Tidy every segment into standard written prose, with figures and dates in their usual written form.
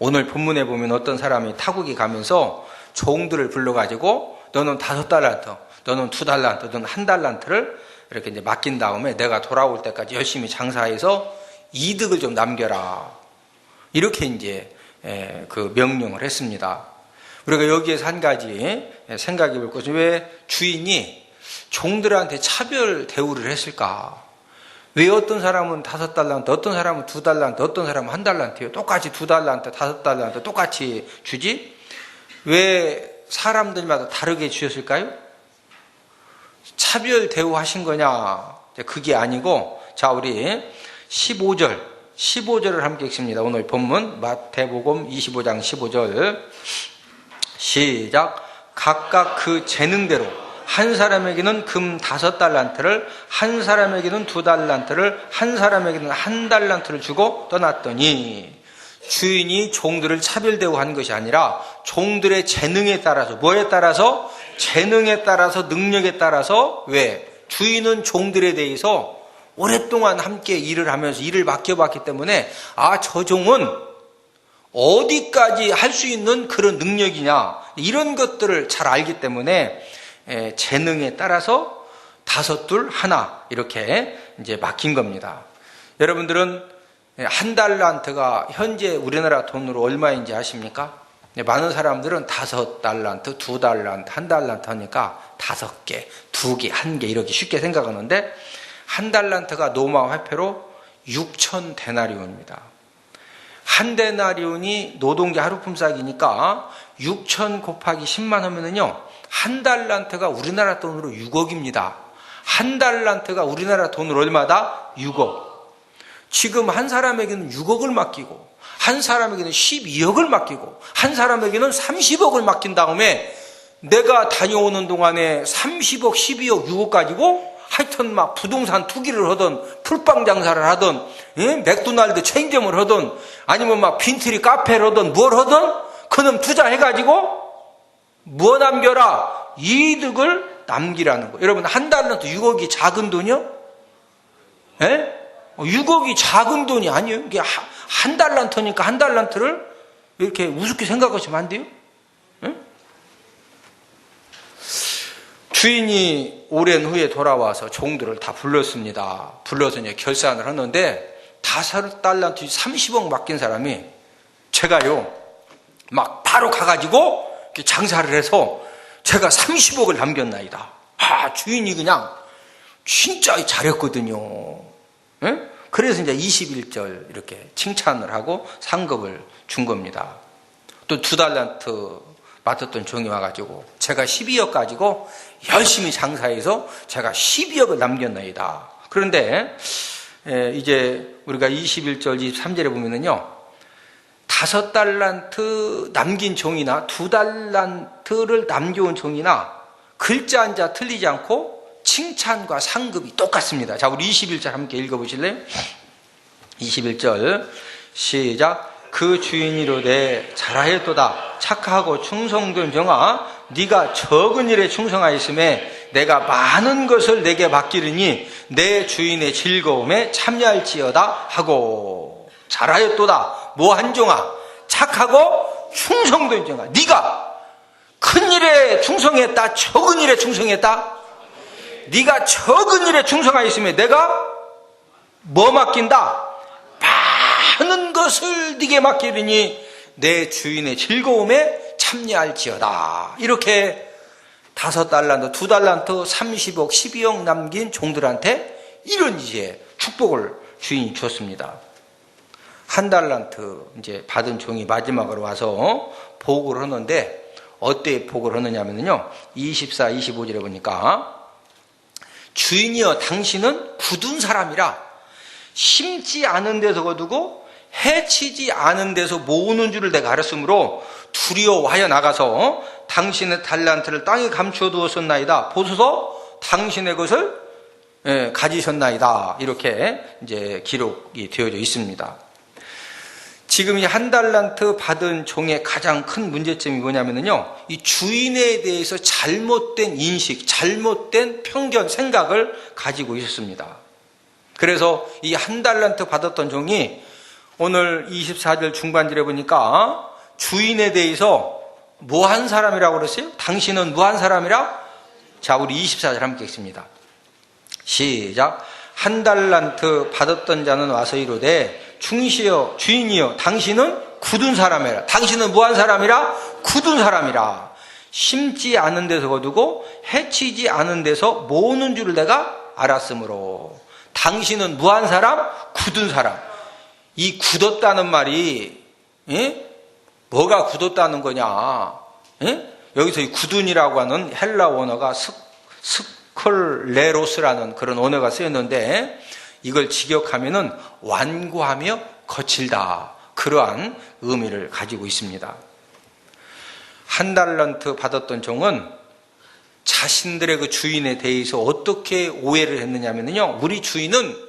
오늘 본문에 보면 어떤 사람이 타국에 가면서 종들을 불러가지고 너는 5달란트, 너는 2달란트, 너는 1달란트를 이렇게 이제 맡긴 다음에 내가 돌아올 때까지 열심히 장사해서 이득을 좀 남겨라. 이렇게 이제 그 명령을 했습니다. 우리가 여기에서 한 가지 생각해 볼 것은 왜 주인이 종들한테 차별 대우를 했을까? 왜 어떤 사람은 5달란트, 어떤 사람은 2달란트, 어떤 사람은 1달란트요? 똑같이 2달란트, 5달란트 똑같이 주지? 왜 사람들마다 다르게 주셨을까요? 차별 대우하신 거냐? 그게 아니고, 자, 우리 15절을 함께 읽습니다. 오늘 본문 마태복음 25장 15절 시작. 각각 그 재능대로 한 사람에게는 금 5달란트를, 한 사람에게는 2달란트를, 한 사람에게는 1달란트를 주고 떠났더니, 주인이 종들을 차별 대우한 것이 아니라 종들의 재능에 따라서, 뭐에 따라서? 재능에 따라서, 능력에 따라서. 왜? 주인은 종들에 대해서 오랫동안 함께 일을 하면서 일을 맡겨봤기 때문에 저 종은 어디까지 할 수 있는 그런 능력이냐, 이런 것들을 잘 알기 때문에 재능에 따라서 5, 2, 1 이렇게 이제 맡긴 겁니다. 여러분들은 1달란트가 현재 우리나라 돈으로 얼마인지 아십니까? 많은 사람들은 5달란트, 2달란트, 1달란트 하니까 5개, 2개, 1개 이렇게 쉽게 생각하는데 1달란트가 로마 화폐로 6,000데나리온입니다. 1데나리온이 노동자 하루 품삯이니까 6,000 곱하기 10만 하면은요, 1달란트가 우리나라 돈으로 6억입니다. 1달란트가 우리나라 돈으로 얼마다? 6억. 지금 한 사람에게는 6억을 맡기고, 한 사람에게는 12억을 맡기고, 한 사람에게는 30억을 맡긴 다음에 내가 다녀오는 동안에 30억, 12억, 6억 가지고 하여튼 막 부동산 투기를 하든, 풀빵 장사를 하든, 맥도날드 체인점을 하든, 아니면 막 빈트리 카페를 하든, 뭘 하든, 그놈 투자해가지고 뭐 남겨라? 이득을 남기라는 거예요. 여러분, 1달란트 6억이 작은 돈이요? 6억이 작은 돈이 아니에요. 이게 1달란트니까 1달란트를 이렇게 우습게 생각하시면 안 돼요. 주인이 오랜 후에 돌아와서 종들을 다 불렀습니다. 불러서 이제 결산을 하는데 5달란트 30억 맡긴 사람이 제가요, 막 바로 가가지고 장사를 해서 제가 30억을 남겼나이다. 주인이 그냥 진짜 잘했거든요. 그래서 이제 21절 이렇게 칭찬을 하고 상급을 준 겁니다. 또 2달란트 맡았던 종이 와가지고 제가 12억 가지고 열심히 장사해서 제가 12억을 남겼나이다. 그런데 이제 우리가 21절 23절에 보면은요, 5달란트 남긴 종이나 2달란트를 남겨온 종이나 글자 한 자 틀리지 않고 칭찬과 상급이 똑같습니다. 자, 우리 21절 함께 읽어보실래요? 21절 시작. 그 주인이 이르되 잘하였도다. 착하고 충성된 종아, 네가 적은 일에 충성하였음에 내가 많은 것을 내게 맡기르니 내 주인의 즐거움에 참여할지어다 하고. 잘하였도다. 뭐 한 종아? 착하고 충성된 종아. 네가 큰 일에 충성했다, 적은 일에 충성했다? 네가 적은 일에 충성하였음에 내가 뭐 맡긴다? 많은 것을 네게 맡기르니 내 주인의 즐거움에 참여할지어다. 이렇게 5달란트, 2달란트, 30억, 12억 남긴 종들한테 이런 이제 축복을 주인이 줬습니다. 1달란트 이제 받은 종이 마지막으로 와서 보고를 하는데 어때 보고를 하느냐면요, 24, 25절에 보니까 주인이여 당신은 굳은 사람이라 심지 않은 데서 거두고 해치지 않은 데서 모으는 줄을 내가 알았으므로 두려워하여 나가서 당신의 달란트를 땅에 감추어 두었었나이다. 보소서 당신의 것을 가지셨나이다. 이렇게 이제 기록이 되어져 있습니다. 지금 이 1달란트 받은 종의 가장 큰 문제점이 뭐냐면요, 이 주인에 대해서 잘못된 인식, 잘못된 편견, 생각을 가지고 있었습니다. 그래서 이 1달란트 받았던 종이 오늘 24절 중반절에 보니까 주인에 대해서 뭐한 사람이라고 그랬어요? 당신은 뭐한 사람이라? 자, 우리 24절 함께 읽습니다. 시작. 한 달란트 받았던 자는 와서 이르되 충시여 주인이여 당신은 굳은 사람이라. 당신은 뭐한 사람이라? 굳은 사람이라. 심지 않은 데서 거두고 해치지 않은 데서 모으는 줄을 내가 알았으므로. 당신은 뭐한 사람? 굳은 사람. 이 굳었다는 말이 뭐가 굳었다는 거냐? 여기서 이 굳은이라고 하는 헬라 원어가 스콜레로스라는 그런 언어가 쓰였는데 이걸 직역하면은 완고하며 거칠다. 그러한 의미를 가지고 있습니다. 한 달란트 받았던 종은 자신들의 그 주인에 대해서 어떻게 오해를 했느냐면요. 우리 주인은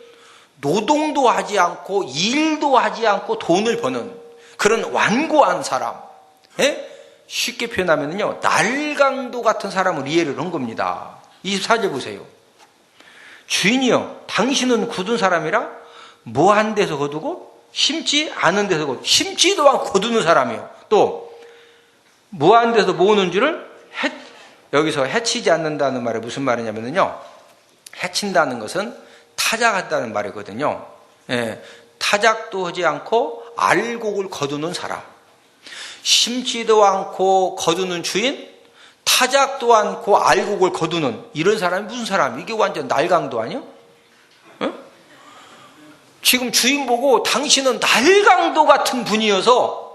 노동도 하지 않고 일도 하지 않고 돈을 버는 그런 완고한 사람. 쉽게 표현하면요. 날강도 같은 사람을 이해를 한 겁니다. 24절 보세요. 주인이여 당신은 굳은 사람이라 뭐 한 데서 거두고 심지 않은 데서 거두고 심지도 않고 거두는 사람이요. 또 뭐 한 데서 모으는 줄을 여기서 해치지 않는다는 말이 무슨 말이냐면요. 해친다는 것은 타작한다는 말이거든요. 타작도 하지 않고 알곡을 거두는 사람. 심지도 않고 거두는 주인, 타작도 않고 알곡을 거두는 이런 사람이 무슨 사람? 이게 완전 날강도 아니야? 지금 주인 보고 당신은 날강도 같은 분이어서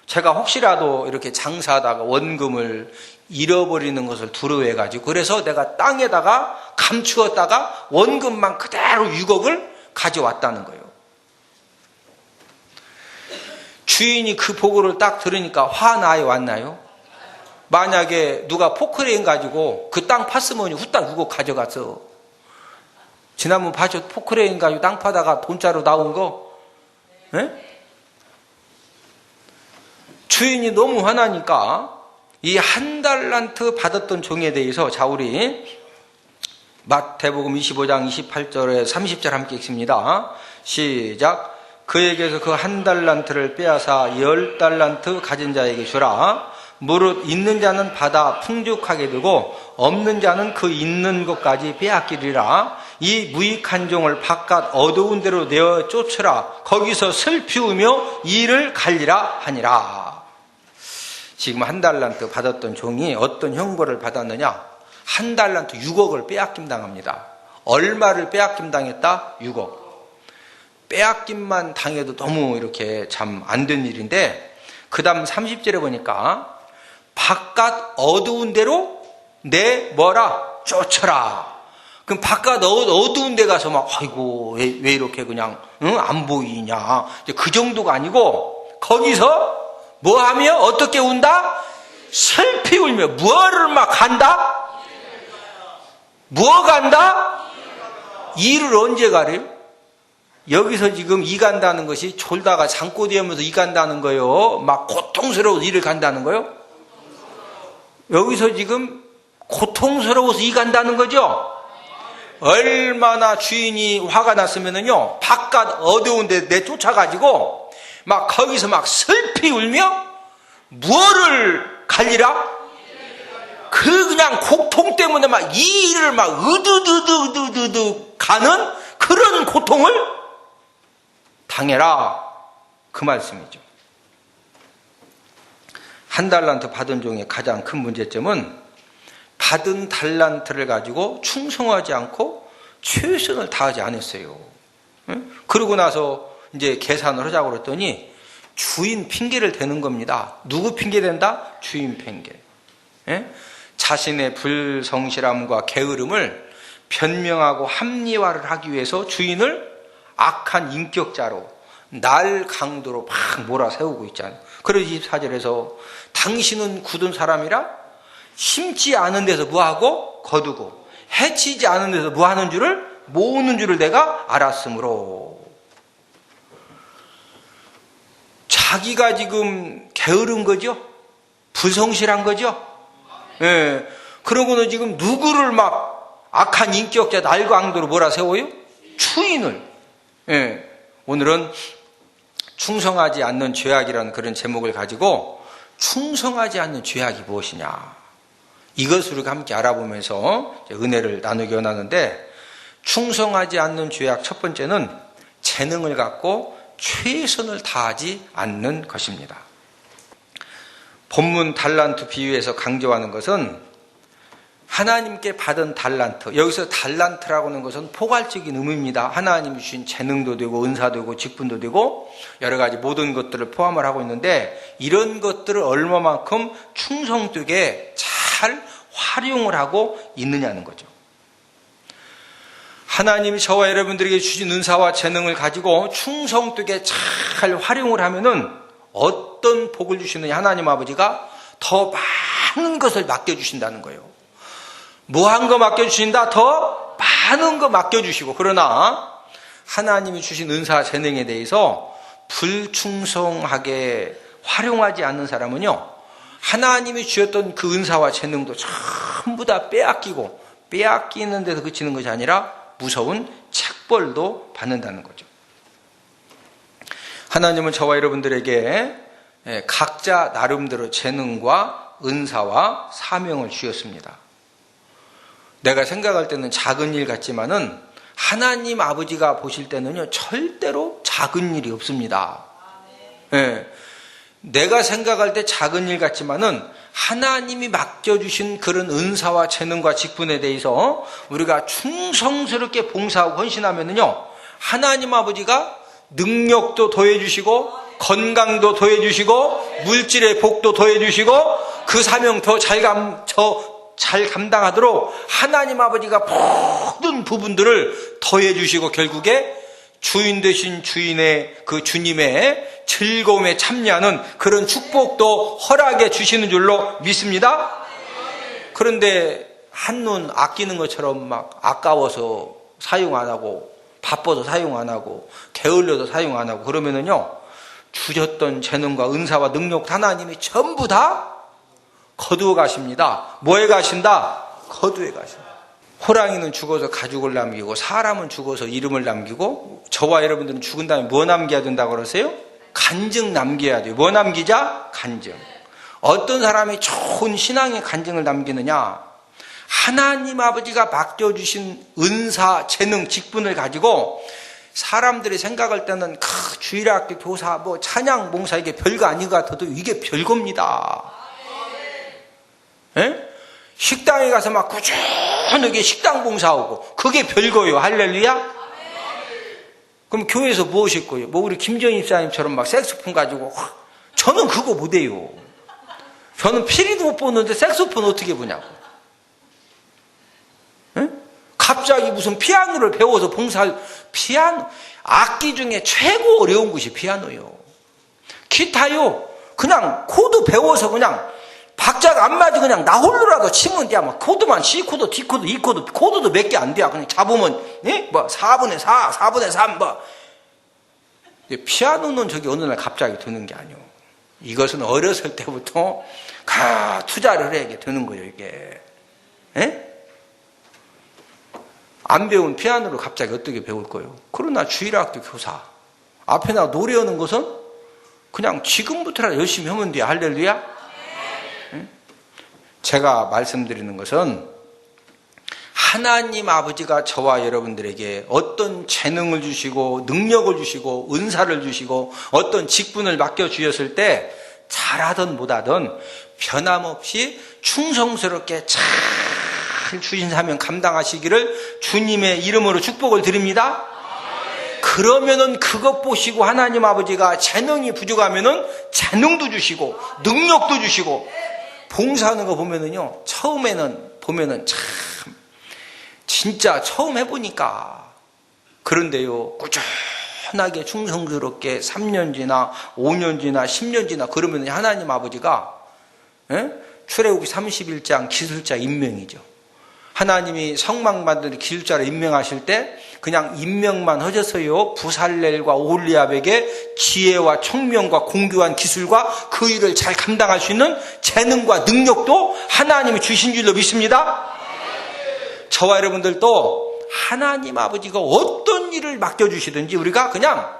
제가 혹시라도 이렇게 장사하다가 원금을 잃어버리는 것을 두려워해가지고 그래서 내가 땅에다가 감추었다가 원금만 그대로 6억을 가져왔다는 거예요. 주인이 그 보고를 딱 들으니까 화나요, 왔나요? 만약에 누가 포크레인 가지고 그 땅 팠으면 후딱 6억 가져갔어. 지난번 봐줘. 포크레인 가지고 땅 파다가 돈자루 나온 거. 주인이 너무 화나니까 이 한 달란트 받았던 종에 대해서 자 우리 마태복음 25장 28절에 30절 함께 읽습니다. 시작. 그에게서 그 한 달란트를 빼앗아 10달란트 가진 자에게 주라. 무릇 있는 자는 받아 풍족하게 두고 없는 자는 그 있는 것까지 빼앗기리라. 이 무익한 종을 바깥 어두운 데로 내어 쫓으라. 거기서 슬피 우며 이를 갈리라 하니라. 지금 한 달란트 받았던 종이 어떤 형벌을 받았느냐? 한 달란트 6억을 빼앗김 당합니다. 얼마를 빼앗김 당했다? 6억. 빼앗김만 당해도 너무 이렇게 참 안 된 일인데 그 다음 30절에 보니까 바깥 어두운 데로 내 뭐라? 쫓아라. 그럼 바깥 어두운 데 가서 막 아이고 왜 이렇게 그냥 안 보이냐. 그 정도가 아니고 거기서 뭐 하며 어떻게 운다? 슬피 울며 뭐를 막 한다? 뭐 간다? 이를 언제 가래요? 여기서 지금 이 간다는 것이 졸다가 잠꼬대 하면서 이 간다는 거요? 막 고통스러워서 이를 간다는 거요? 여기서 지금 고통스러워서 이 간다는 거죠? 얼마나 주인이 화가 났으면은요, 바깥 어두운 데 내쫓아가지고 막 거기서 막 슬피 울며 뭐를 갈리라? 그 그냥 고통 때문에 막 이 일을 막 으드드드드드드 가는 그런 고통을 당해라. 그 말씀이죠. 한 달란트 받은 종의 가장 큰 문제점은 받은 달란트를 가지고 충성하지 않고 최선을 다하지 않았어요. 그러고 나서 이제 계산을 하자고 그랬더니 주인 핑계를 대는 겁니다. 누구 핑계 댄다? 주인 핑계. 자신의 불성실함과 게으름을 변명하고 합리화를 하기 위해서 주인을 악한 인격자로 날 강도로 막 몰아세우고 있잖아요. 그래서 24절에서 당신은 굳은 사람이라 심지 않은 데서 뭐하고 거두고 해치지 않은 데서 뭐하는 줄을 모으는 줄을 내가 알았으므로. 자기가 지금 게으른 거죠? 불성실한 거죠? 예. 그러고는 지금 누구를 막 악한 인격자 날강도로 몰아세워요? 주인을. 예. 오늘은 충성하지 않는 죄악이라는 그런 제목을 가지고 충성하지 않는 죄악이 무엇이냐, 이것을 우리가 함께 알아보면서 은혜를 나누기 원하는데, 충성하지 않는 죄악 첫 번째는 재능을 갖고 최선을 다하지 않는 것입니다. 본문 달란트 비유에서 강조하는 것은 하나님께 받은 달란트, 여기서 달란트라고 하는 것은 포괄적인 의미입니다. 하나님이 주신 재능도 되고 은사도 되고 직분도 되고 여러 가지 모든 것들을 포함을 하고 있는데, 이런 것들을 얼마만큼 충성되게 잘 활용을 하고 있느냐는 거죠. 하나님이 저와 여러분들에게 주신 은사와 재능을 가지고 충성되게 잘 활용을 하면은 어떤 복을 주시느냐, 하나님 아버지가 더 많은 것을 맡겨주신다는 거예요. 무한 거 맡겨주신다? 더 많은 거 맡겨주시고. 그러나 하나님이 주신 은사 재능에 대해서 불충성하게 활용하지 않는 사람은요, 하나님이 주셨던 그 은사와 재능도 전부 다 빼앗기는 데서 그치는 것이 아니라 무서운 책벌도 받는다는 거죠. 하나님은 저와 여러분들에게 각자 나름대로 재능과 은사와 사명을 주셨습니다. 내가 생각할 때는 작은 일 같지만은 하나님 아버지가 보실 때는요, 절대로 작은 일이 없습니다. 내가 생각할 때 작은 일 같지만은 하나님이 맡겨주신 그런 은사와 재능과 직분에 대해서 우리가 충성스럽게 봉사하고 헌신하면은요, 하나님 아버지가 능력도 더해주시고 건강도 더해주시고 물질의 복도 더해주시고 그 사명 더 잘 감당하도록 하나님 아버지가 모든 부분들을 더해주시고 결국에 주인 되신 주인의 그 주님의 즐거움에 참여하는 그런 축복도 허락해 주시는 줄로 믿습니다. 그런데 한눈 아끼는 것처럼 막 아까워서 사용 안 하고 바빠서 사용 안 하고 게을러서 사용 안 하고 그러면은요, 주셨던 재능과 은사와 능력 하나님이 전부 다 거두어 가십니다. 뭐에 가신다? 거두에 가신다. 호랑이는 죽어서 가죽을 남기고 사람은 죽어서 이름을 남기고 저와 여러분들은 죽은 다음에 뭐 남겨야 된다고 그러세요? 간증 남겨야 돼요. 뭐 남기자? 간증. 어떤 사람이 좋은 신앙의 간증을 남기느냐? 하나님 아버지가 맡겨주신 은사, 재능, 직분을 가지고 사람들이 생각할 때는 주일학교 교사, 찬양, 봉사 이게 별거 아닌 것 같아도 이게 별겁니다. 식당에 가서 막 꾸준하게 식당 봉사하고 그게 별거예요. 할렐루야? 그럼 교회에서 무엇일 거예요? 우리 김정희 입사님처럼 막 색소폰 가지고 저는 그거 못해요. 저는 피리도 못 보는데 색소폰 어떻게 보냐고. 갑자기 무슨 피아노를 배워서 봉사할 피아노, 악기 중에 최고 어려운 것이 피아노요. 기타요. 그냥 코드 배워서 그냥 박자가 안 맞아 그냥 나 홀로라도 치면 돼. 막 코드만 C 코드, D 코드, E 코드, 코드도 몇 개 안 돼. 그냥 잡으면 4분의 4, 4분의 3 피아노는 저기 어느 날 갑자기 드는 게 아니에요. 이것은 어렸을 때부터 투자를 해야 되는 거예요, 이게. 안 배운 피아노를 갑자기 어떻게 배울 거예요? 그러나 주일학교 교사 앞에 나 노래하는 것은 그냥 지금부터라도 열심히 하면 돼요. 할렐루야? 제가 말씀드리는 것은 하나님 아버지가 저와 여러분들에게 어떤 재능을 주시고 능력을 주시고 은사를 주시고 어떤 직분을 맡겨주셨을 때 잘하든 못하든 변함없이 충성스럽게 잘 주신 사명 감당하시기를 주님의 이름으로 축복을 드립니다. 그러면은 그것 보시고 하나님 아버지가 재능이 부족하면은 재능도 주시고 능력도 주시고 봉사하는 거 보면은요, 처음에는 보면은 참 진짜 처음 해보니까 그런데요, 꾸준하게 충성스럽게 3년 지나 5년 지나 10년 지나 그러면 하나님 아버지가 출애굽기 31장 기술자 임명이죠. 하나님이 성막 만드는 기술자를 임명하실 때 그냥 임명만 하셨어요. 부살렐과 오홀리압에게 지혜와 총명과 공교한 기술과 그 일을 잘 감당할 수 있는 재능과 능력도 하나님이 주신 줄로 믿습니다. 저와 여러분들도 하나님 아버지가 어떤 일을 맡겨주시든지 우리가 그냥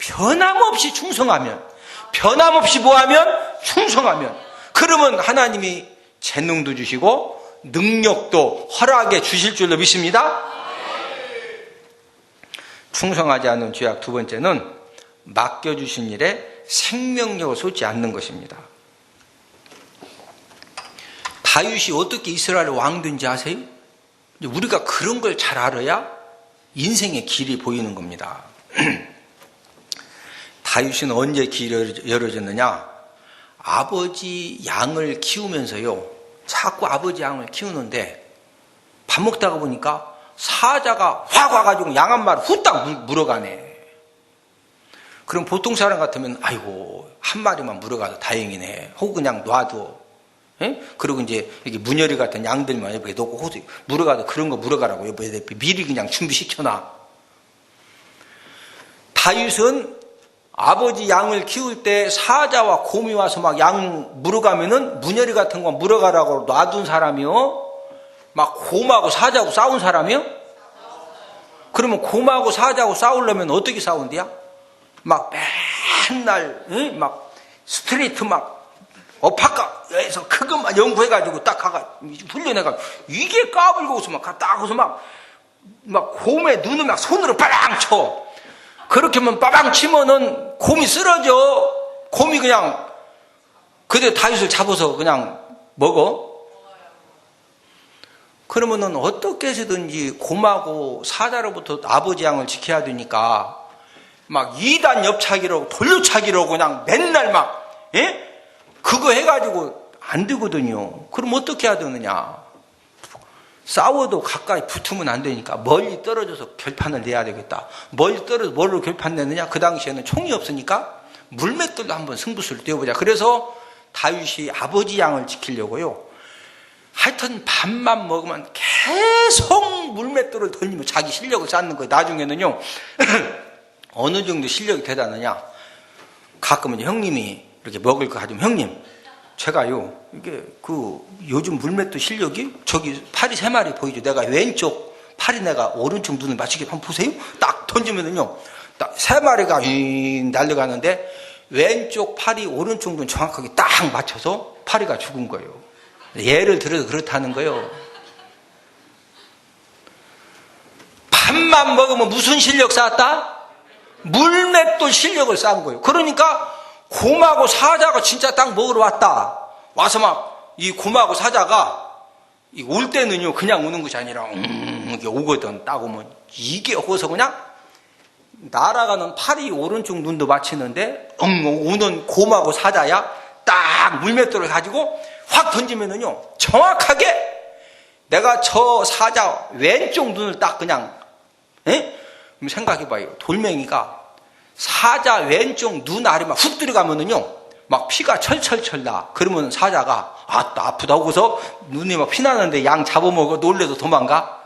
변함없이 충성하면, 변함없이 뭐하면? 충성하면, 그러면 하나님이 재능도 주시고 능력도 허락해 주실 줄로 믿습니다. 충성하지 않는 죄악 두 번째는 맡겨주신 일에 생명력을 쏟지 않는 것입니다. 다윗이 어떻게 이스라엘 왕 된지 아세요? 우리가 그런 걸 잘 알아야 인생의 길이 보이는 겁니다. 다윗은 언제 길이 열어졌느냐? 아버지 양을 키우면서요, 자꾸 아버지 양을 키우는데 밥 먹다가 보니까 사자가 확 와가지고 양 한 마리 후딱 물어가네. 그럼 보통 사람 같으면 아이고 한 마리만 물어가도 다행이네 하고 그냥 놔둬. 예? 그리고 이제 이렇게 문열이 같은 양들만 옆에 놓고 물어가도 그런 거 물어가라고 옆에 미리 그냥 준비시켜놔. 다윗은 아버지 양을 키울 때 사자와 곰이 와서 막 양 물어가면은 문열이 같은 거 물어가라고 놔둔 사람이요, 막 곰하고 사자하고 싸운 사람이요? 그러면 곰하고 사자하고 싸우려면 어떻게 싸운대야? 막 맨날 응? 막 스트레이트 막 어파까에서 그것만 연구해가지고 딱 가가 훈련해가지고 이게 까불고서 막 딱 하고서 막 곰의 눈을 막 손으로 빠랑 쳐. 그렇게 하면 빠방 치면은 곰이 쓰러져. 곰이 그냥 그대 다윗을 잡아서 그냥 먹어. 그러면은 어떻게 해서든지 곰하고 사자로부터 아버지 양을 지켜야 되니까 막 2단 옆차기로 돌려차기로 그냥 맨날 막 예? 그거 해가지고 안 되거든요. 그럼 어떻게 해야 되느냐? 싸워도 가까이 붙으면 안 되니까 멀리 떨어져서 결판을 내야 되겠다. 멀리 떨어져 뭘로 결판 내느냐? 그 당시에는 총이 없으니까 물맷돌로 한번 승부수를 띄워보자. 그래서 다윗이 아버지 양을 지키려고요, 하여튼 밥만 먹으면 계속 물맷돌을 돌리며 자기 실력을 쌓는 거예요. 나중에는요 어느 정도 실력이 되다느냐, 가끔은 형님이 이렇게 먹을 거 가지면 형님 제가요 이게 요즘 물맷돌 실력이 저기 파리 3마리 보이죠? 내가 왼쪽 파리 내가 오른쪽 눈을 맞추게 한번 보세요. 딱 던지면은요 딱 3마리가 날려가는데 왼쪽 파리 오른쪽 눈 정확하게 딱 맞춰서 파리가 죽은 거예요. 예를 들어서 그렇다는 거예요. 밥만 먹으면 무슨 실력 쌓았다? 물맷돌 실력을 쌓은 거예요. 그러니까 곰하고 사자가 진짜 딱 먹으러 왔다. 와서 막 이 곰하고 사자가 올 때는요 그냥 오는 것이 아니라 이게 오거든. 딱 오면 이게 오고서 그냥 날아가는 파리 오른쪽 눈도 맞히는데 오는 곰하고 사자야 딱 물맷돌을 가지고 확 던지면은요 정확하게 내가 저 사자 왼쪽 눈을 딱 그냥 그럼 생각해봐요. 돌멩이가 사자 왼쪽 눈 아래만 훅 들어가면은요 막 피가 철철철 나. 그러면 사자가 아따 아프다 하고서 눈이 막 피나는데 양 잡아먹어. 놀래서 도망가?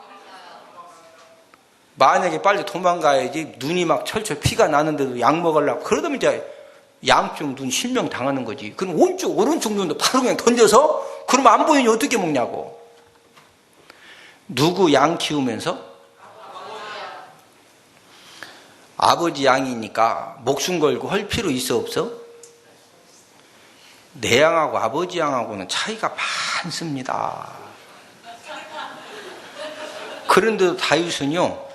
만약에 빨리 도망가야지. 눈이 막 철철 피가 나는데도 약 먹으려고 그러면 이제 양쪽 눈 실명 당하는 거지. 그럼 오른쪽 눈도 바로 그냥 던져서 그러면 안 보이니 어떻게 먹냐고. 누구 양 키우면서? 아버지 양이니까 목숨 걸고 할 필요 있어 없어? 내 양하고 아버지 양하고는 차이가 많습니다. 그런데도 다윗은요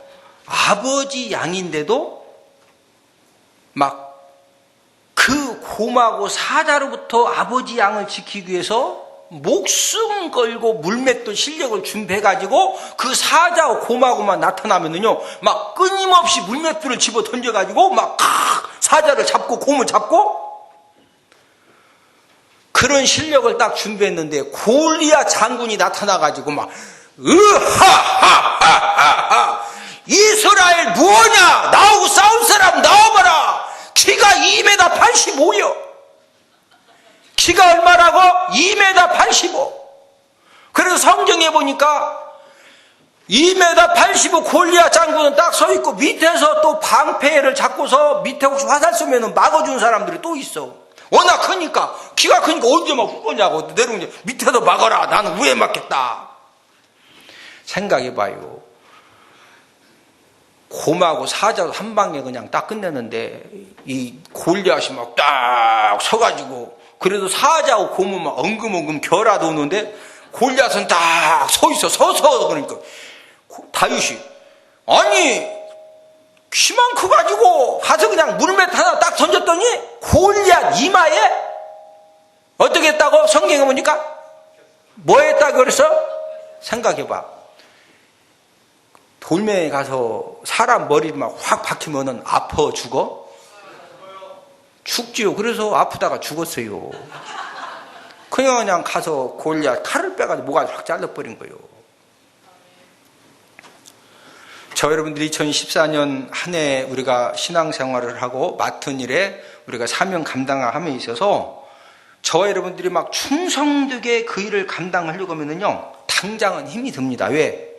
아버지 양인데도 막 그 곰하고 사자로부터 아버지 양을 지키기 위해서 목숨 걸고 물맷돌 실력을 준비해가지고 그 사자와 곰하고만 나타나면은요 막 끊임없이 물맷돌을 집어 던져가지고 막 사자를 잡고 곰을 잡고 그런 실력을 딱 준비했는데 골리앗 장군이 나타나가지고 막 으하하하하 이스라엘 뭐냐 나오고 싸울 사람 나와봐라. 키가 2m 85요. 키가 얼마라고? 2m 85. 그래서 성경에 보니까 2m 85 골리앗 장군은 딱 서 있고 밑에서 또 방패를 잡고서 밑에 혹시 화살 쏘면 막아주는 사람들이 또 있어. 워낙 크니까 키가 크니까 언제 막 훅거냐고 내려오면 밑에서 막아라. 나는 위에 막겠다. 생각해봐요. 곰하고 사자도 한 방에 그냥 딱 끝내는데 이 골리앗이 막 딱 서가지고 그래도 사자하고 곰은 막 엉금엉금 결하도 오는데 골리앗은 딱 서있어. 서서 그러니까 다윗이 아니 키만 커가지고 가서 그냥 물맷 하나 딱 던졌더니 골리앗 이마에 어떻게 했다고 성경에 보니까 뭐 했다고 그랬어? 생각해봐. 돌멩이에 가서 사람 머리를 막 확 박히면은 아파 죽어? 죽지요. 그래서 아프다가 죽었어요. 그냥 가서 골리앗 칼을 빼가지고 목을 확 잘라버린 거예요. 저 여러분들이 2014년 한 해 우리가 신앙생활을 하고 맡은 일에 우리가 사명 감당함에 있어서 저와 여러분들이 막 충성되게 그 일을 감당하려고 하면은요, 당장은 힘이 듭니다. 왜?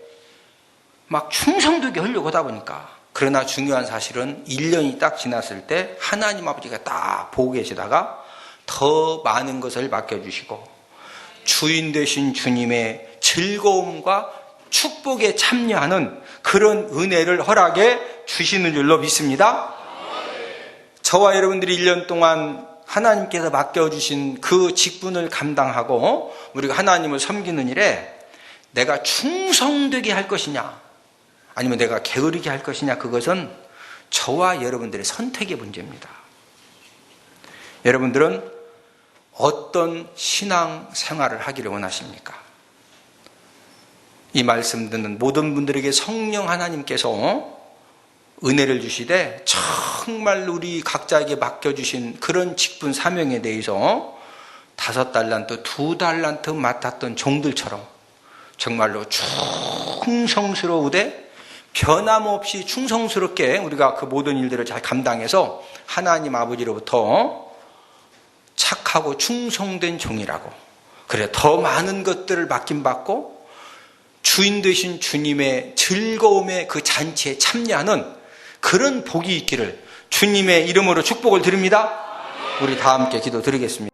막 충성되게 하려고 하다 보니까. 그러나 중요한 사실은 1년이 딱 지났을 때 하나님 아버지가 딱 보고 계시다가 더 많은 것을 맡겨주시고 주인 되신 주님의 즐거움과 축복에 참여하는 그런 은혜를 허락해 주시는 줄로 믿습니다. 저와 여러분들이 1년 동안 하나님께서 맡겨주신 그 직분을 감당하고 우리가 하나님을 섬기는 일에 내가 충성되게 할 것이냐 아니면 내가 게으르게 할 것이냐, 그것은 저와 여러분들의 선택의 문제입니다. 여러분들은 어떤 신앙 생활을 하기를 원하십니까? 이 말씀 듣는 모든 분들에게 성령 하나님께서 은혜를 주시되 정말 우리 각자에게 맡겨주신 그런 직분 사명에 대해서 5달란트, 2달란트 맡았던 종들처럼 정말로 충성스러우되 변함없이 충성스럽게 우리가 그 모든 일들을 잘 감당해서 하나님 아버지로부터 착하고 충성된 종이라고, 그래 더 많은 것들을 맡김받고 주인 되신 주님의 즐거움의 그 잔치에 참여하는 그런 복이 있기를 주님의 이름으로 축복을 드립니다. 우리 다 함께 기도 드리겠습니다.